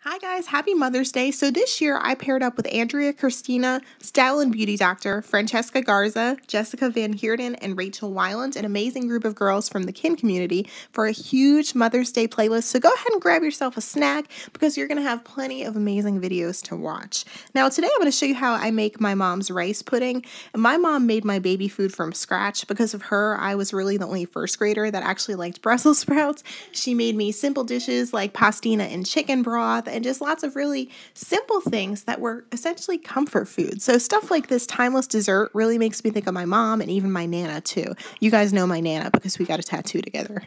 Hi guys, happy Mother's Day. So this year I paired up with Andrea Christina, Style and Beauty Doctor, Francesca Garza, Jessica Van Heerden, and Rachel Weiland, an amazing group of girls from the kin community, for a huge Mother's Day playlist. So go ahead and grab yourself a snack because you're going to have plenty of amazing videos to watch. Now today I'm going to show you how I make my mom's rice pudding. And my mom made my baby food from scratch. Because of her, I was really the only first grader that actually liked Brussels sprouts. She made me simple dishes like pastina and chicken broth, and just lots of really simple things that were essentially comfort food. So stuff like this timeless dessert really makes me think of my mom and even my Nana too. You guys know my Nana because we got a tattoo together.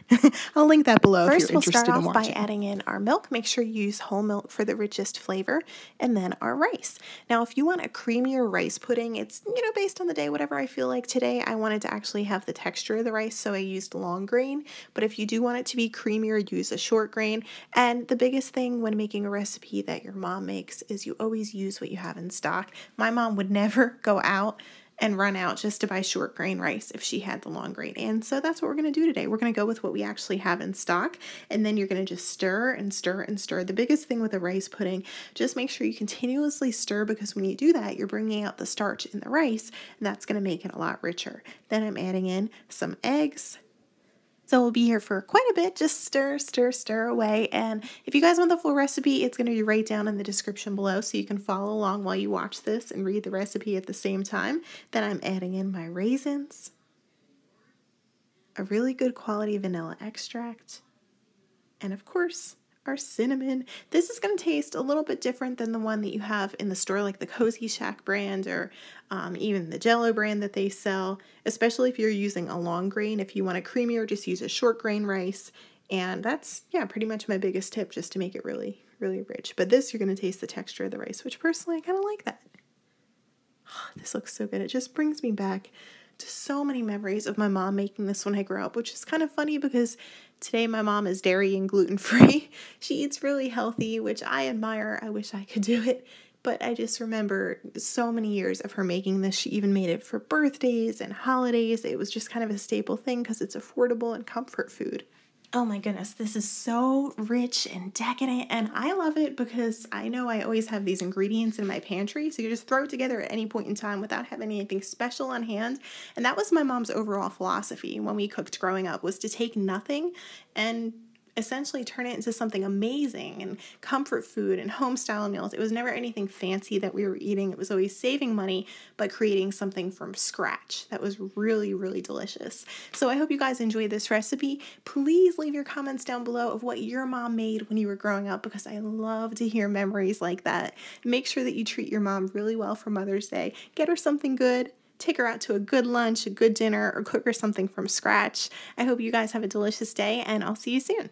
I'll link that below if you're interested in watching. First, we'll start off by adding in our milk. Make sure you use whole milk for the richest flavor, and then our rice. Now, if you want a creamier rice pudding, it's, based on the day, whatever I feel like. Today, I wanted to actually have the texture of the rice, so I used long grain. But if you do want it to be creamier, use a short grain. And the biggest thing when making a recipe that your mom makes is you always use what you have in stock. My mom would never go out and run out just to buy short grain rice if she had the long grain. And so that's what we're going to do today. We're going to go with what we actually have in stock, and then you're going to just stir and stir and stir. The biggest thing with a rice pudding, just make sure you continuously stir, because when you do that, you're bringing out the starch in the rice, and that's going to make it a lot richer. Then I'm adding in some eggs. So we'll be here for quite a bit. Just stir, stir, stir away. And if you guys want the full recipe, it's going to be right down in the description below, so you can follow along while you watch this and read the recipe at the same time. Then I'm adding in my raisins, a really good quality vanilla extract, and of course, our cinnamon. This is going to taste a little bit different than the one that you have in the store, like the Cozy Shack brand, or even the Jello brand that they sell, especially if you're using a long grain. If you want a creamier, just use a short grain rice. And that's, pretty much my biggest tip, just to make it really, really rich. But this, you're going to taste the texture of the rice, which personally, I kind of like that. Oh, this looks so good. It just brings me back to so many memories of my mom making this when I grew up, which is kind of funny because today my mom is dairy and gluten-free. She eats really healthy, which I admire. I wish I could do it. But I just remember so many years of her making this. She even made it for birthdays and holidays. It was just kind of a staple thing because it's affordable and comfort food. Oh my goodness, this is so rich and decadent, and I love it because I know I always have these ingredients in my pantry, so you just throw it together at any point in time without having anything special on hand. And that was my mom's overall philosophy when we cooked growing up, was to take nothing and essentially turn it into something amazing and comfort food and home style meals. It was never anything fancy that we were eating. It was always saving money, but creating something from scratch that was really, really delicious. So I hope you guys enjoyed this recipe. Please leave your comments down below of what your mom made when you were growing up, because I love to hear memories like that. Make sure that you treat your mom really well for Mother's Day. Get her something good. Take her out to a good lunch, a good dinner, or cook her something from scratch. I hope you guys have a delicious day, and I'll see you soon.